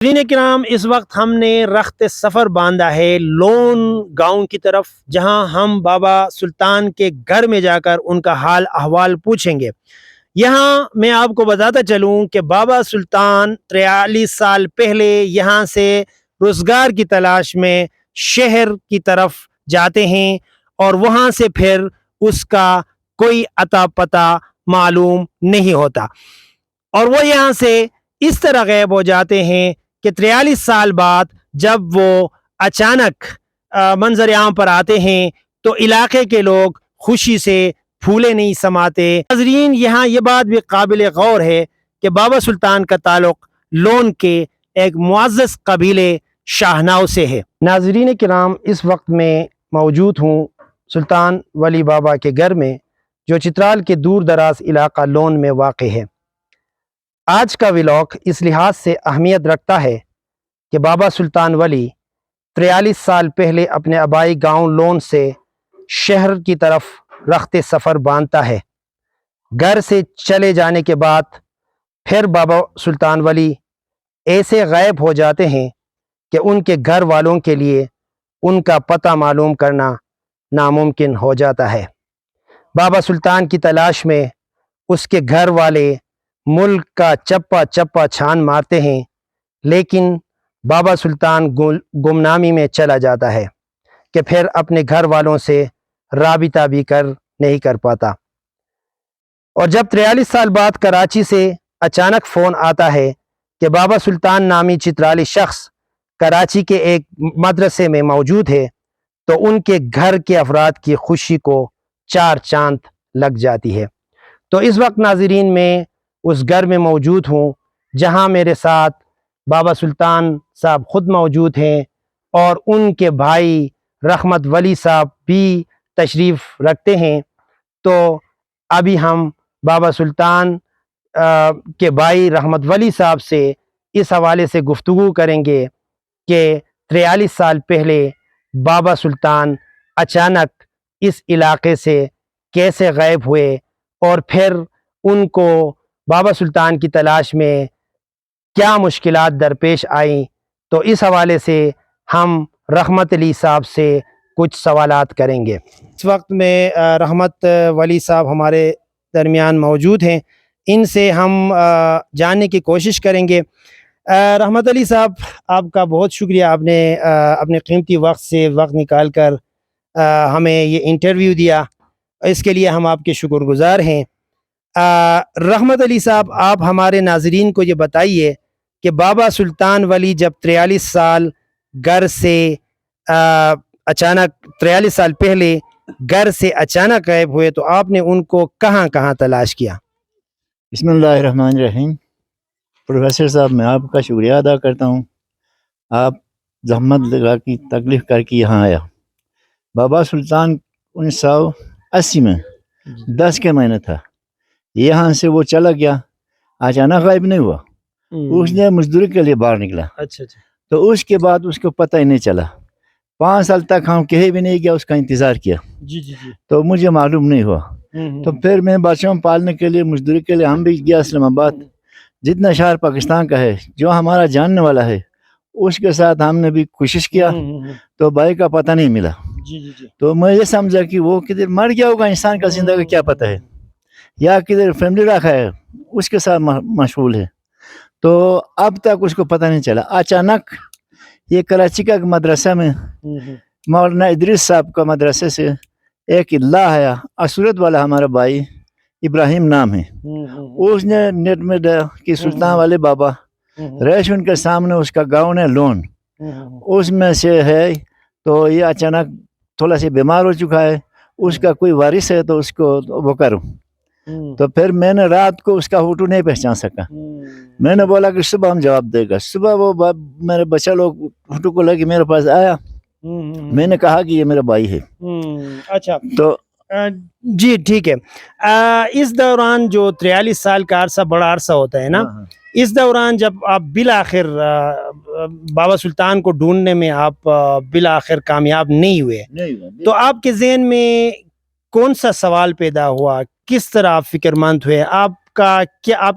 ناظرین کرام، اس وقت ہم نے رخت سفر باندھا ہے لون گاؤں کی طرف، جہاں ہم بابا سلطان کے گھر میں جا کر ان کا حال احوال پوچھیں گے۔ یہاں میں آپ کو بتاتا چلوں کہ بابا سلطان 43 سال پہلے یہاں سے روزگار کی تلاش میں شہر کی طرف جاتے ہیں اور وہاں سے پھر اس کا کوئی اتا پتہ معلوم نہیں ہوتا، اور وہ یہاں سے اس طرح غائب ہو جاتے ہیں کہ 43 سال بعد جب وہ اچانک منظر عام پر آتے ہیں تو علاقے کے لوگ خوشی سے پھولے نہیں سماتے۔ ناظرین، یہاں یہ بات بھی قابل غور ہے کہ بابا سلطان کا تعلق لون کے ایک معزز قبیلے شاہناؤ سے ہے۔ ناظرین کرام، اس وقت میں موجود ہوں سلطان ولی بابا کے گھر میں، جو چترال کے دور دراز علاقہ لون میں واقع ہے۔ آج کا ولاگ اس لحاظ سے اہمیت رکھتا ہے کہ بابا سلطان ولی 43 سال پہلے اپنے آبائی گاؤں لون سے شہر کی طرف رخت سفر باندھتا ہے۔ گھر سے چلے جانے کے بعد پھر بابا سلطان ولی ایسے غائب ہو جاتے ہیں کہ ان کے گھر والوں کے لیے ان کا پتہ معلوم کرنا ناممکن ہو جاتا ہے۔ بابا سلطان کی تلاش میں اس کے گھر والے ملک کا چپا چپا چھان مارتے ہیں، لیکن بابا سلطان گمنامی میں چلا جاتا ہے کہ پھر اپنے گھر والوں سے رابطہ بھی نہیں کر پاتا۔ اور جب 43 سال بعد کراچی سے اچانک فون آتا ہے کہ بابا سلطان نامی چترالی شخص کراچی کے ایک مدرسے میں موجود ہے، تو ان کے گھر کے افراد کی خوشی کو 4 چاند لگ جاتی ہے۔ تو اس وقت ناظرین میں اس گھر میں موجود ہوں جہاں میرے ساتھ بابا سلطان صاحب خود موجود ہیں، اور ان کے بھائی رحمت ولی صاحب بھی تشریف رکھتے ہیں۔ تو ابھی ہم بابا سلطان کے بھائی رحمت ولی صاحب سے اس حوالے سے گفتگو کریں گے کہ 43 سال پہلے بابا سلطان اچانک اس علاقے سے کیسے غائب ہوئے، اور پھر ان کو بابا سلطان کی تلاش میں کیا مشکلات درپیش آئیں۔ تو اس حوالے سے ہم رحمت علی صاحب سے کچھ سوالات کریں گے۔ اس وقت میں رحمت ولی صاحب ہمارے درمیان موجود ہیں، ان سے ہم جاننے کی کوشش کریں گے۔ رحمت علی صاحب، آپ کا بہت شکریہ، آپ نے اپنے قیمتی وقت سے وقت نکال کر ہمیں یہ انٹرویو دیا، اس کے لیے ہم آپ کے شکر گزار ہیں۔ رحمت علی صاحب، آپ ہمارے ناظرین کو یہ بتائیے کہ بابا سلطان ولی جب 43 سال گھر سے اچانک 43 سال پہلے گھر سے اچانک غائب ہوئے تو آپ نے ان کو کہاں کہاں تلاش کیا؟ بسم اللہ الرحمن الرحیم۔ پروفیسر صاحب، میں آپ کا شکریہ ادا کرتا ہوں، آپ زحمت لگا کی تکلیف کر کے یہاں آیا۔ بابا سلطان 1980 میں 10 کے مہینے تھا، یہاں سے وہ چلا گیا، اچانک غائب نہیں ہوا، اس نے مزدوری کے لیے باہر نکلا۔ اچھا تو اس کے بعد اس کو پتہ ہی نہیں چلا، 5 سال تک ہم کہیں بھی نہیں گیا، اس کا انتظار کیا، تو مجھے معلوم نہیں ہوا۔ تو پھر میں بچوں پالنے کے لیے مزدوری کے لیے ہم بھی گیا اسلام آباد، جتنا شہر پاکستان کا ہے جو ہمارا جاننے والا ہے اس کے ساتھ ہم نے بھی کوشش کیا، تو بھائی کا پتہ نہیں ملا۔ تو میں یہ سمجھا کہ وہ کدھر مر گیا ہوگا، انسان کا زندگی کیا پتہ ہے، یا کدھر فیملی رکھا ہے اس کے ساتھ مشغول ہے۔ تو اب تک اس کو پتہ نہیں چلا۔ اچانک یہ کراچی کا مدرسہ میں مولانا ادریس صاحب کا مدرسے سے ایک اطلاع آیا، اسورت والا ہمارا بھائی ابراہیم نام ہے، اس نے نیٹ میں کہ سلطان والے بابا ریشن کے سامنے اس کا گاؤں ہے لون، اس میں سے ہے، تو یہ اچانک تھوڑا سی بیمار ہو چکا ہے، اس کا کوئی وارث ہے تو اس کو وہ کروں۔ تو پھر میں نے رات کو اس کا فوٹو نہیں پہچان سکا، میں نے بولا کہ صبح ہم جواب دے گا۔ صبح وہ میرے بچہ لوگ فوٹو کو لے کے میرے پاس آیا، میں نے کہا کہ یہ میرا بھائی ہے۔ اچھا، تو جی ٹھیک ہے۔ اس دوران جو 43 سال کا عرصہ بڑا عرصہ ہوتا ہے نا، اس دوران جب آپ بالآخر بابا سلطان کو ڈھونڈنے میں آپ بالآخر کامیاب نہیں ہوئے، تو آپ کے ذہن میں کون سا سوال پیدا ہوا؟ کس طرح آپ فکر مند ہوئے؟ آپ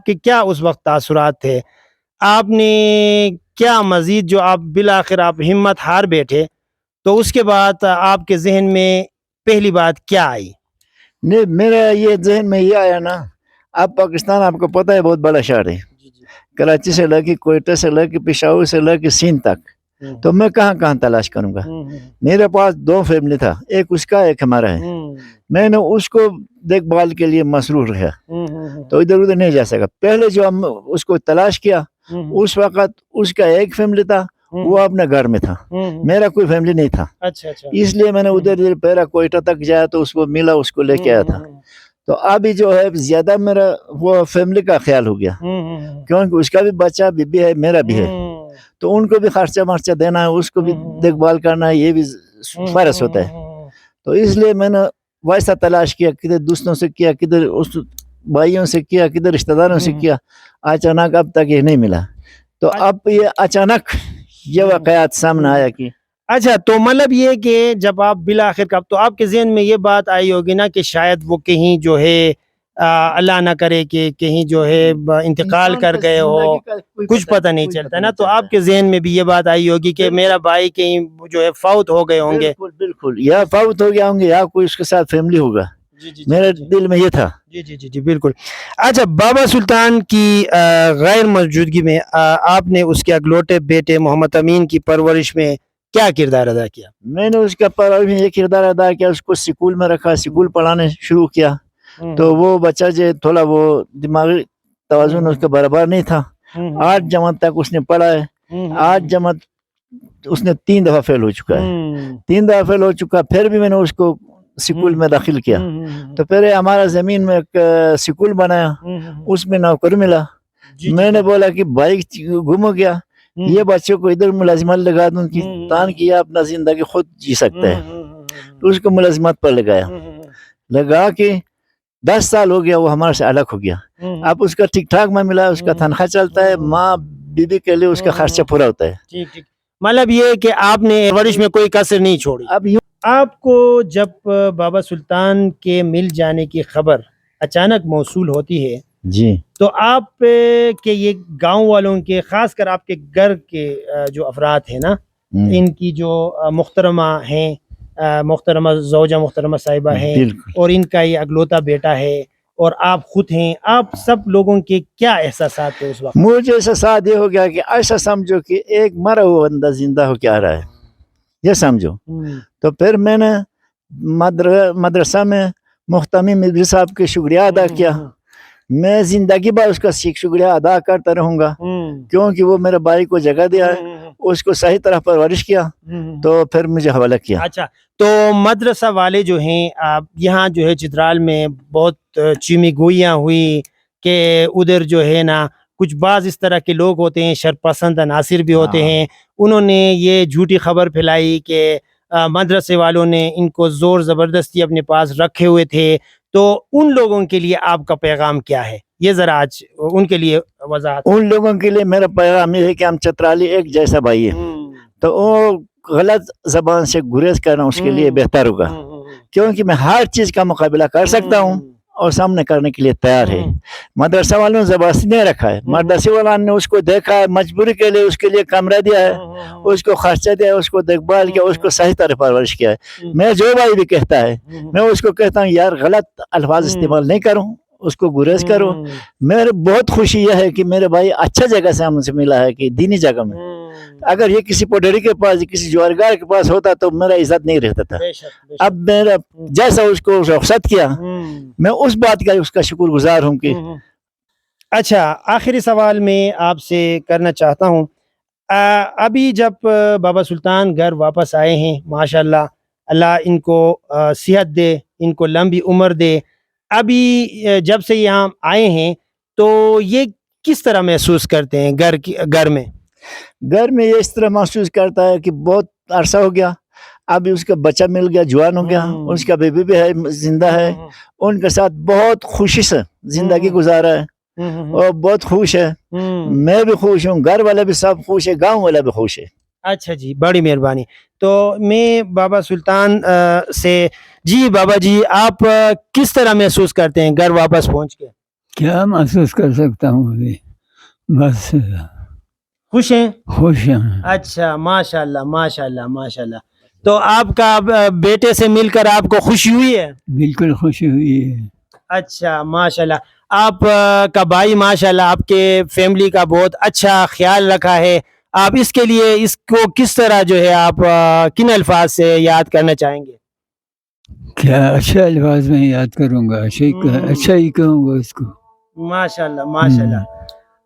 کے کیا اس وقت تاثرات تھے؟ آپ نے کیا مزید جو آپ بالآخر آپ ہمت ہار بیٹھے تو اس کے بعد آپ کے ذہن میں پہلی بات کیا آئی؟ نہیں میرا یہ ذہن میں یہ آیا نا، اب پاکستان آپ کو پتہ ہے بہت بڑا شہر ہے، کراچی سے لے کے کوئٹہ سے لے کے پشاور سے لے کے سندھ تک، تو میں کہاں کہاں تلاش کروں گا؟ میرے پاس 2 فیملی تھا، ایک اس کا ایک ہمارا ہے، میں نے اس کو دیکھ بھال کے لیے مصروف رہا تو ادھر ادھر نہیں جا سکا۔ پہلے جو ہم اس کو تلاش کیا اس وقت اس کا ایک فیملی تھا، وہ اپنے گھر میں تھا، میرا کوئی فیملی نہیں تھا، اس لیے میں نے ادھر ادھر پہلا کوئٹہ تک جایا تو اس کو ملا، اس کو لے کے آیا تھا۔ تو ابھی جو ہے زیادہ میرا وہ فیملی کا خیال ہو گیا، کیونکہ اس کا بھی بچہ بھی ہے، میرا بھی ہے، تو ان کو بھی خرچہ مرچہ دینا ہے، اس کو بھی دیکھ بھال کرنا ہے، یہ بھی فرض ہوتا ہے۔ تو اس لیے میں نے ویسا تلاش کیا، کدھر دوستوں سے کیا، کدھر اس بھائیوں سے کیا، کدھر رشتہ داروں سے کیا، اچانک اب تک یہ نہیں ملا۔ تو اب یہ اچانک یہ واقعات سامنے آیا کہ اچھا، تو مطلب یہ کہ جب آپ بالآخر کب تو آپ کے ذہن میں یہ بات آئی ہوگی نا کہ شاید وہ کہیں جو ہے اللہ نہ کرے کہ کہیں جو ہے انتقال کر گئے ہو، کچھ پتہ نہیں چلتا نا، تو آپ کے ذہن میں بھی یہ بات آئی ہوگی کہ میرا بھائی کہیں جو ہے فوت ہو گئے ہوں گے۔ بالکل یا فوت ہو گیا ہوں گے یا کوئی اس کے ساتھ فیملی ہوگا، میرے دل میں یہ تھا۔ جی بالکل۔ اچھا، بابا سلطان کی غیر موجودگی میں آپ نے اس کے اگلوٹے بیٹے محمد امین کی پرورش میں کیا کردار ادا کیا؟ میں نے اس کا پرورش میں یہ کردار ادا کیا، اس کو سکول میں رکھا، سکول پڑھانے شروع کیا، تو وہ بچہ جو تھوڑا وہ دماغی توازن اس کا برابر نہیں تھا، 8 جماعت تک اس نے پڑھا ہے، 8 جماعت اس نے 3 دفعہ فیل ہو چکا ہے، 3 دفعہ فیل ہو چکا، پھر بھی میں نے اس کو سکول میں داخل کیا، تو پھر ہمارا زمین میں ایک سکول بنایا، اس میں نوکر ملا، میں نے بولا کہ بائک گم ہو گیا، یہ بچوں کو ادھر ملازمت لگا دوں کہ تان کیا اپنا زندگی خود جی سکتا ہے، تو اس کو ملازمت پر لگایا، لگا کے 10 سال ہو گیا، وہ ہمارے سے الگ ہو گیا، اب اس کا ٹھیک ٹھاک میں ملا، اس کا تنخواہ چلتا ہے، ماں بیوی کے لیے اس کا خرچہ پورا ہوتا ہے۔ مطلب یہ کہ آپ نے پرورش میں کوئی کسر نہیں چھوڑی۔ اب یوں آپ کو جب بابا سلطان کے مل جانے کی خبر اچانک موصول ہوتی ہے جی تو آپ کے یہ گاؤں والوں کے، خاص کر آپ کے گھر کے جو افراد ہیں نا، ان کی جو محترمہ ہیں، محترمہ زوجہ محترمہ صاحبہ ہیں، اور ان کا یہ اگلوتا بیٹا ہے اور آپ خود ہیں، آپ سب لوگوں کے کیا احساسات تھے اس وقت؟ مجھے احساس یہ ہو گیا کہ ایسا سمجھو کہ ایک مرا ہوا بندہ زندہ ہو کے آ رہا ہے، یہ سمجھو۔ تو پھر میں نے مدرسہ میں محتمی مدری صاحب کے شکریہ ادا کیا، میں زندگی بھر اس کا شکریہ ادا کرتا رہوں گا، کیونکہ وہ میرے بھائی کو جگہ دیا ہے، اس کو صحیح طرح پرورش کیا، تو پھر مجھے حوالہ کیا۔ اچھا، تو مدرسہ والے جو ہیں یہاں جو ہے چترال میں بہت چیمی گوئیاں ہوئی کہ ادھر جو ہے نا کچھ بعض اس طرح کے لوگ ہوتے ہیں، شرپسند عناصر بھی ہوتے ہیں، انہوں نے یہ جھوٹی خبر پھیلائی کہ مدرسے والوں نے ان کو زور زبردستی اپنے پاس رکھے ہوئے تھے، تو ان لوگوں کے لیے آپ کا پیغام کیا ہے؟ یہ ذرا آج ان کے لیے وضاحت۔ ان لوگوں کے لیے میرا پیغام یہ ہے کہ ہم چترالی ایک جیسا بھائی ہے، تو وہ غلط زبان سے گریز کرنا اس کے لیے بہتر ہوگا، کیونکہ میں ہر چیز کا مقابلہ کر سکتا ہوں اور سامنے کرنے کے لیے تیار ہے۔ مدرسہ والوں نے زبردستی نہیں رکھا ہے، مدرسے والوں نے اس کو دیکھا ہے، مجبوری کے لیے اس کے لیے کمرہ دیا ہے، اس کو خرچہ دیا ہے، اس کو دیکھ بھال کیا، اس کو صحیح طرح پرورش کیا ہے۔ میں جو بھائی بھی کہتا ہے میں اس کو کہتا ہوں یار غلط الفاظ استعمال نہیں کروں، اس کو گریز کرو۔ میرے بہت خوشی یہ ہے کہ میرے بھائی اچھا جگہ سے ہم سے ملا ہے، کہ دینی جگہ میں، اگر یہ کسی پوڈری کے پاس کسی جوارگار کے پاس ہوتا تو میرا عزت نہیں رہتا تھا۔ اب میرا جیسا اس کو رخصت کیا، میں اس بات کا اس کا شکر گزار ہوں کہ اچھا، آخری سوال میں آپ سے کرنا چاہتا ہوں، ابھی جب بابا سلطان گھر واپس آئے ہیں، ماشاءاللہ اللہ ان کو صحت دے، ان کو لمبی عمر دے، ابھی جب سے یہاں آئے ہیں تو یہ کس طرح محسوس کرتے ہیں گھر میں؟ گھر میں یہ اس طرح محسوس کرتا ہے کہ بہت عرصہ ہو گیا، ابھی اس کا بچہ مل گیا، جوان ہو گیا، اس کا بیبی بھی ہے، زندہ ہے، ان کے ساتھ بہت خوشی سے زندگی گزارا ہے اور بہت خوش ہے، میں بھی خوش ہوں، گھر والے بھی سب خوش ہے، گاؤں والے بھی خوش ہے۔ اچھا جی، بڑی مہربانی۔ تو میں بابا سلطان سے، جی بابا جی آپ کس طرح محسوس کرتے ہیں گھر واپس پہنچ کے؟ کیا محسوس کر سکتا ہوں ابھی، بس خوش ہیں؟ خوش ہیں. اچھا ماشاء اللہ ماشاء اللہ ماشاء اللہ. تو آپ کا بیٹے سے مل کر آپ کو خوشی ہوئی ہے؟ بالکل خوشی ہوئی ہے. اچھا ماشاء اللہ. آپ کا بھائی ماشاء اللہ آپ کے فیملی کا بہت اچھا خیال رکھا ہے. آپ اس کے لیے اس کو کس طرح جو ہے آپ کن الفاظ سے یاد کرنا چاہیں گے؟ کیا اچھے الفاظ میں یاد کروں گا, اچھا ہی کہوں گا اس کو. ماشاء اللہ ماشاء اللہ.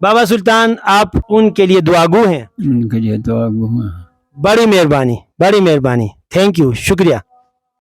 بابا سلطان آپ ان کے لیے دعا گو ہیں. ان کے لیے دعا گو ہیں. بڑی مہربانی بڑی مہربانی. تھینک یو, شکریہ.